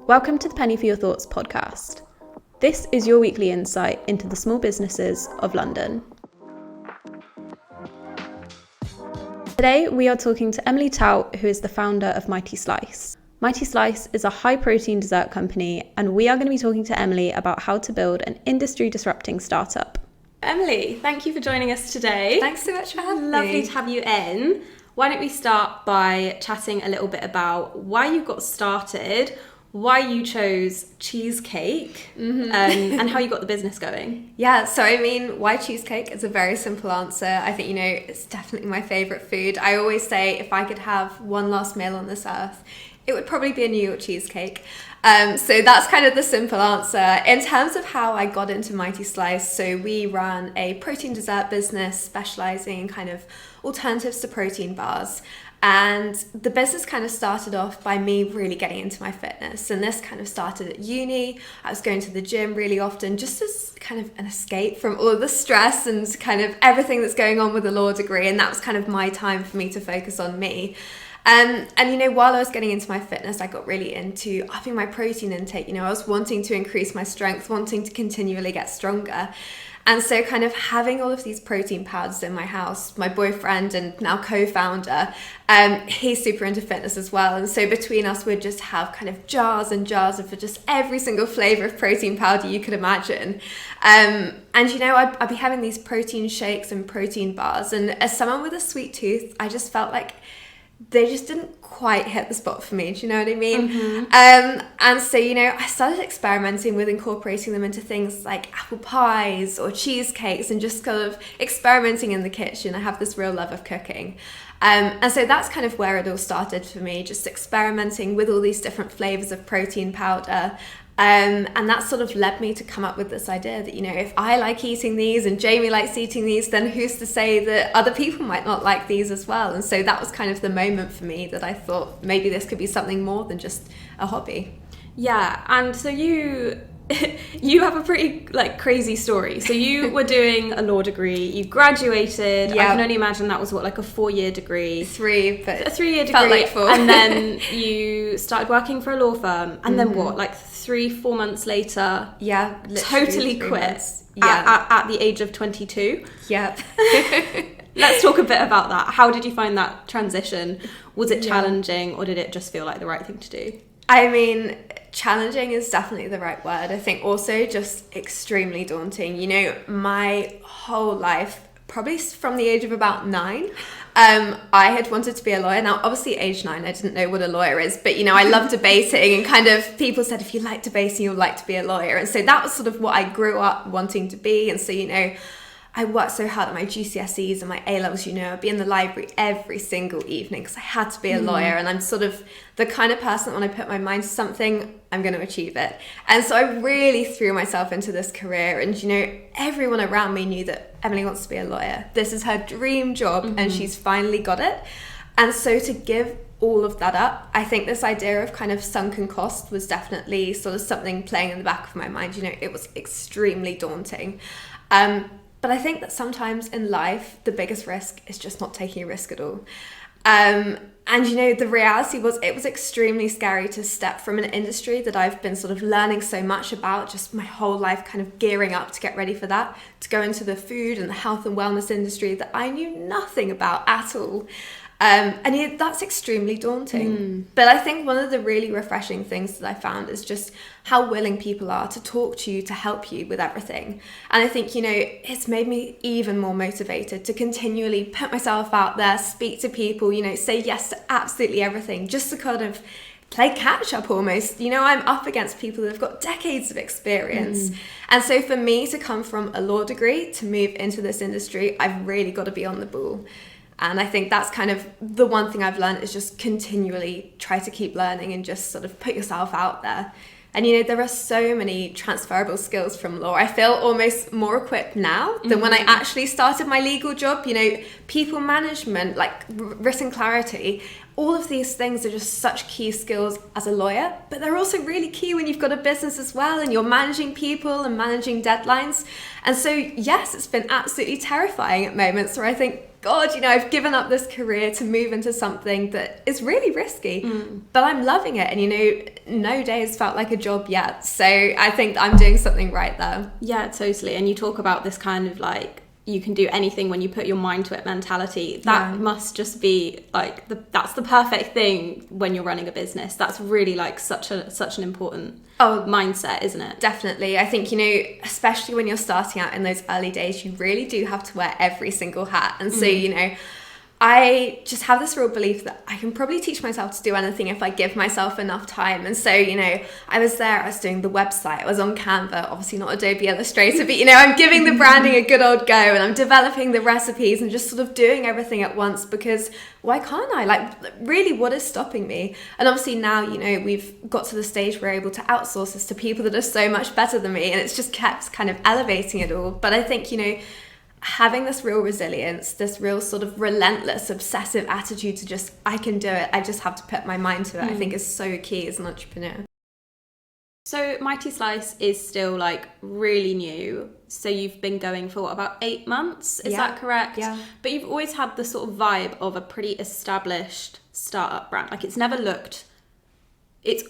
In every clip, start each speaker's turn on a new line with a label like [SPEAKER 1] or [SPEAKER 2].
[SPEAKER 1] Welcome to the Penny for Your Thoughts podcast. This is your weekly insight into the small businesses of London. Today we are talking to Emily Tout, who is the founder of Mighty Slice. Mighty Slice is a high-protein dessert company, and we are going to be talking to Emily about how to build an industry-disrupting startup. Emily, thank you for joining us today.
[SPEAKER 2] Thanks so much for having me.
[SPEAKER 1] Lovely to have you in. Why don't we start by chatting a little bit about why you got started, why you chose Cheesecake, and how you got the business going.
[SPEAKER 2] Yeah, so I mean, why Cheesecake is a very simple answer. I think, it's definitely my favourite food. I always say if I could have one last meal on this earth, it would probably be a New York cheesecake. So that's kind of the simple answer. In terms of how I got into Mighty Slice, so we run a protein dessert business specialising in kind of alternatives to protein bars. And the business kind of started off by me really getting into my fitness. And this kind of started at uni. I was going to the gym really often just as kind of an escape from all of the stress and kind of everything that's going on with the law degree. And that was kind of my time for me to focus on me. And while I was getting into my fitness, I got really into upping my protein intake. I was wanting to increase my strength, wanting to continually get stronger. And so kind of having all of these protein powders in my house, my boyfriend and now co-founder, he's super into fitness as well. And so between us, we'd just have kind of jars and jars of just every single flavour of protein powder you could imagine. I'd be having these protein shakes and protein bars. And as someone with a sweet tooth, I just felt like they just didn't quite hit the spot for me. Do you know what I mean? And so, I started experimenting with incorporating them into things like apple pies or cheesecakes and just kind of experimenting in the kitchen. I have this real love of cooking. And so that's kind of where it all started for me, just experimenting with all these different flavors of protein powder. And that sort of led me to come up with this idea that, if I like eating these and Jamie likes eating these, then who's to say that other people might not like these as well? And so that was kind of the moment for me that I thought maybe this could be something more than just a hobby.
[SPEAKER 1] Yeah, and so you have a pretty crazy story. So you were doing a law degree, you graduated. Yep. I can only imagine that was a 4-year degree.
[SPEAKER 2] 3, but
[SPEAKER 1] a 3-year degree.
[SPEAKER 2] Felt like 4.
[SPEAKER 1] And then you started working for a law firm, and then what? 3-4 months later, totally quit. At the age of 22.
[SPEAKER 2] Yep.
[SPEAKER 1] Let's talk a bit about that. How did you find that transition? Was it challenging, or did it just feel like the right thing to do?
[SPEAKER 2] I mean, challenging is definitely the right word. I think also just extremely daunting. My whole life, probably from the age of about 9, I had wanted to be a lawyer. Now, obviously, age 9, I didn't know what a lawyer is, but, I love debating, and kind of people said, if you like debating, you'll like to be a lawyer. And so that was sort of what I grew up wanting to be. And so, I worked so hard at my GCSEs and my A-levels, I'd be in the library every single evening because I had to be a lawyer. And I'm sort of the kind of person that when I put my mind to something, I'm going to achieve it. And so I really threw myself into this career. And, everyone around me knew that Emily wants to be a lawyer. This is her dream job, and she's finally got it. And so to give all of that up, I think this idea of kind of sunken cost was definitely sort of something playing in the back of my mind. It was extremely daunting. But I think that sometimes in life, the biggest risk is just not taking a risk at all. The reality was it was extremely scary to step from an industry that I've been sort of learning so much about, just my whole life kind of gearing up to get ready for that, to go into the food and the health and wellness industry that I knew nothing about at all. That's extremely daunting. But I think one of the really refreshing things that I found is just how willing people are to talk to you, to help you with everything. And I think, it's made me even more motivated to continually put myself out there, speak to people, say yes to absolutely everything, just to kind of play catch up almost. I'm up against people that have got decades of experience. And so for me to come from a law degree to move into this industry, I've really got to be on the ball. And I think that's kind of the one thing I've learned is just continually try to keep learning and just sort of put yourself out there. And, there are so many transferable skills from law. I feel almost more equipped now than when I actually started my legal job. People management, risk and clarity, all of these things are just such key skills as a lawyer, but they're also really key when you've got a business as well and you're managing people and managing deadlines. And so, yes, it's been absolutely terrifying at moments where I think, God, I've given up this career to move into something that is really risky, but I'm loving it. And, no day has felt like a job yet. So I think I'm doing something right there.
[SPEAKER 1] Yeah, totally. And you talk about this kind of like, you can do anything when you put your mind to it mentality. That must just be like that's the perfect thing when you're running a business. That's really like such an important mindset, isn't it?
[SPEAKER 2] Definitely. I think, you know, especially when you're starting out in those early days, you really do have to wear every single hat. And so, you know, I just have this real belief that I can probably teach myself to do anything if I give myself enough time. And so, you know, I was doing the website, I was on Canva, obviously not Adobe Illustrator, but, you know, I'm giving the branding a good old go, and I'm developing the recipes and just sort of doing everything at once, because why can't I? Like, really, what is stopping me? And obviously now, you know, we've got to the stage where we're able to outsource this to people that are so much better than me, and it's just kept kind of elevating it all. But I think, you know, having this real resilience, this real sort of relentless, obsessive attitude to just, I can do it, I just have to put my mind to it, I think is so key as an entrepreneur.
[SPEAKER 1] So Mighty Slice is still like really new. So you've been going for about 8 months, is that correct?
[SPEAKER 2] Yeah.
[SPEAKER 1] But you've always had the sort of vibe of a pretty established startup brand. Like it's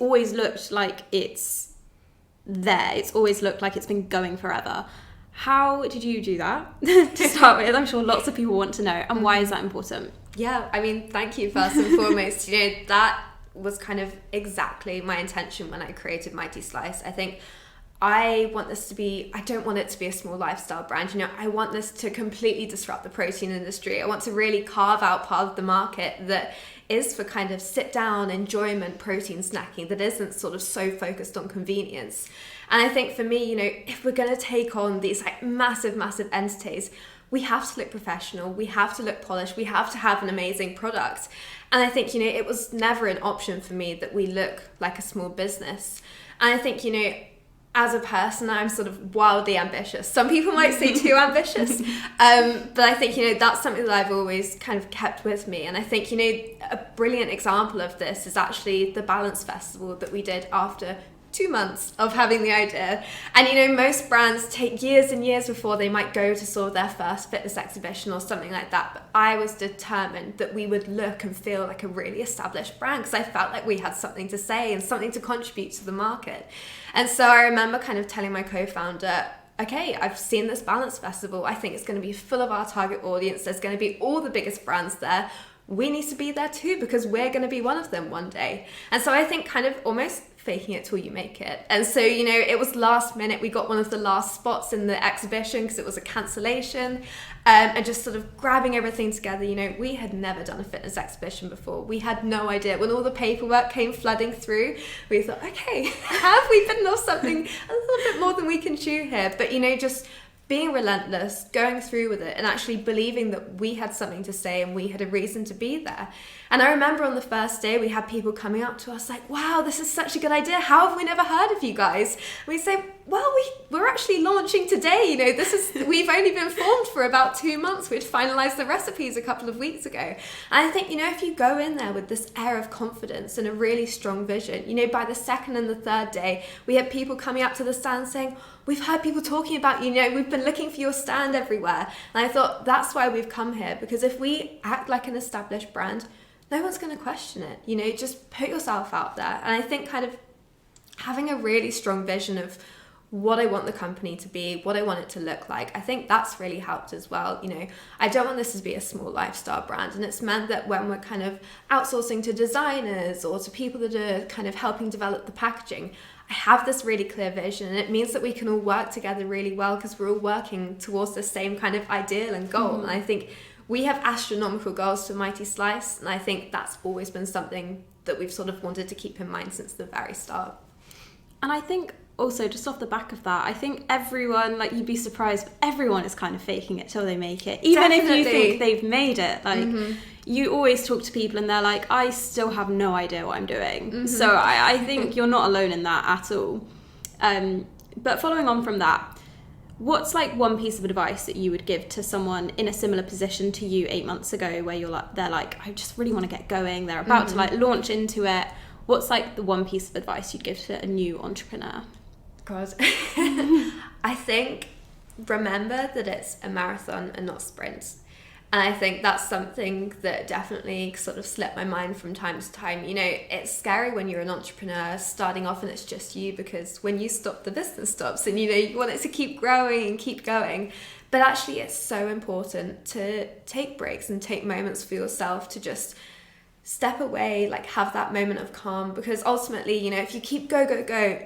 [SPEAKER 1] always looked like it's there. It's always looked like it's been going forever. How did you do that to start with? I'm sure lots of people want to know. And why is that important?
[SPEAKER 2] Yeah, I mean, thank you first and foremost. You know, that was kind of exactly my intention when I created Mighty Slice. I think I don't want it to be a small lifestyle brand. You know, I want this to completely disrupt the protein industry. I want to really carve out part of the market that is for kind of sit down enjoyment protein snacking that isn't sort of so focused on convenience. And I think for me, you know, if we're going to take on these like massive entities, we have to look professional, we have to look polished, we have to have an amazing product. And I think, you know, it was never an option for me that we look like a small business. And I think, you know, as a person, I'm sort of wildly ambitious. Some people might say too ambitious, but I think, you know, that's something that I've always kind of kept with me. And I think, you know, a brilliant example of this is actually the Balance Festival that we did after 2 months of having the idea. And, you know, most brands take years and years before they might go to sort of their first fitness exhibition or something like that. But I was determined that we would look and feel like a really established brand, because I felt like we had something to say and something to contribute to the market. And so I remember kind of telling my co-founder, okay, I've seen this Balance Festival. I think it's going to be full of our target audience. There's going to be all the biggest brands there. We need to be there too, because we're going to be one of them one day. And so I think kind of almost faking it till you make it. And so, you know, it was last minute. We got one of the last spots in the exhibition because it was a cancellation, and just sort of grabbing everything together. You know, we had never done a fitness exhibition before. We had no idea. When all the paperwork came flooding through, we thought, okay, have we bitten off something a little bit more than we can chew here? But, you know, just being relentless, going through with it, and actually believing that we had something to say and we had a reason to be there. And I remember on the first day, we had people coming up to us like, wow, this is such a good idea. How have we never heard of you guys? And we say, well, we're actually launching today. You know, we've only been formed for about 2 months. We'd finalized the recipes a couple of weeks ago. And I think, you know, if you go in there with this air of confidence and a really strong vision, you know, by the second and the third day, we had people coming up to the stand saying, we've heard people talking about you, you know, we've been looking for your stand everywhere. And I thought, that's why we've come here, because if we act like an established brand, no one's going to question it. You know, just put yourself out there. And I think kind of having a really strong vision of what I want the company to be, what I want it to look like, I think that's really helped as well. You know, I don't want this to be a small lifestyle brand. And it's meant that when we're kind of outsourcing to designers or to people that are kind of helping develop the packaging, I have this really clear vision, and it means that we can all work together really well because we're all working towards the same kind of ideal and goal. And I think we have astronomical goals for Mighty Slice, and I think that's always been something that we've sort of wanted to keep in mind since the very start.
[SPEAKER 1] And I think also, just off the back of that, I think everyone, like, you'd be surprised, but everyone is kind of faking it till they make it. Even Definitely. If you think they've made it, like, you always talk to people and they're like, I still have no idea what I'm doing. So I think you're not alone in that at all. But following on from that, what's like one piece of advice that you would give to someone in a similar position to you 8 months ago, where they're like, I just really want to get going, they're about to like launch into it. What's like the one piece of advice you'd give to a new entrepreneur?
[SPEAKER 2] God, I think remember that it's a marathon and not sprints. And I think that's something that definitely sort of slipped my mind from time to time. You know, it's scary when you're an entrepreneur starting off and it's just you, because when you stop, the business stops, and you know, you want it to keep growing and keep going. But actually, it's so important to take breaks and take moments for yourself to just step away, like have that moment of calm, because ultimately, you know, if you keep go,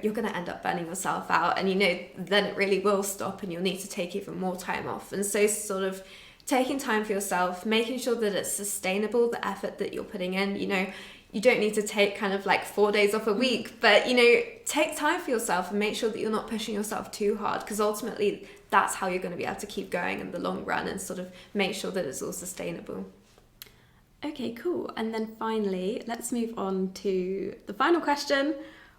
[SPEAKER 2] you're going to end up burning yourself out, and you know, then it really will stop and you'll need to take even more time off. And so sort of taking time for yourself, making sure that it's sustainable, the effort that you're putting in, you know, you don't need to take kind of like 4 days off a week, but you know, take time for yourself and make sure that you're not pushing yourself too hard, because ultimately that's how you're going to be able to keep going in the long run and sort of make sure that it's all sustainable.
[SPEAKER 1] Okay, cool. And then finally, let's move on to the final question,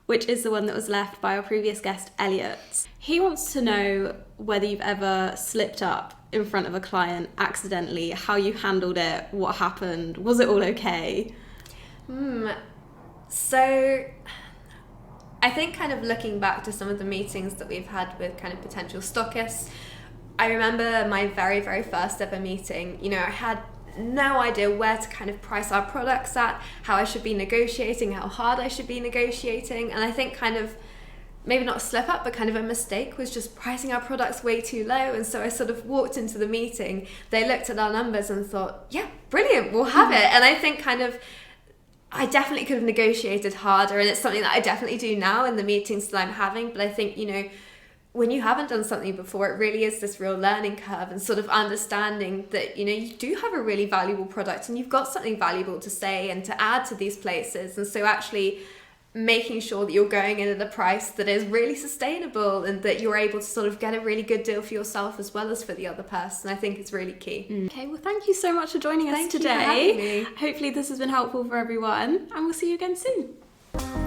[SPEAKER 1] which is the one that was left by our previous guest, Elliot. He wants to know whether you've ever slipped up in front of a client accidentally, how you handled it, what happened, was it all okay?
[SPEAKER 2] So I think kind of looking back to some of the meetings that we've had with kind of potential stockists, I remember my very, very first ever meeting. You know, I had no idea where to kind of price our products at, how I should be negotiating, how hard I should be negotiating. And I think kind of maybe not a slip up, but kind of a mistake was just pricing our products way too low. And so I sort of walked into the meeting, they looked at our numbers and thought, yeah, brilliant, we'll have it. And I think kind of I definitely could have negotiated harder, and it's something that I definitely do now in the meetings that I'm having. But I think, you know, when you haven't done something before, it really is this real learning curve, and sort of understanding that, you know, you do have a really valuable product and you've got something valuable to say and to add to these places. And so actually making sure that you're going in at a price that is really sustainable and that you're able to sort of get a really good deal for yourself as well as for the other person, I think is really key.
[SPEAKER 1] Okay, well, thank you so much for joining us today.
[SPEAKER 2] Thank you for having me.
[SPEAKER 1] Hopefully this has been helpful for everyone, and we'll see you again soon.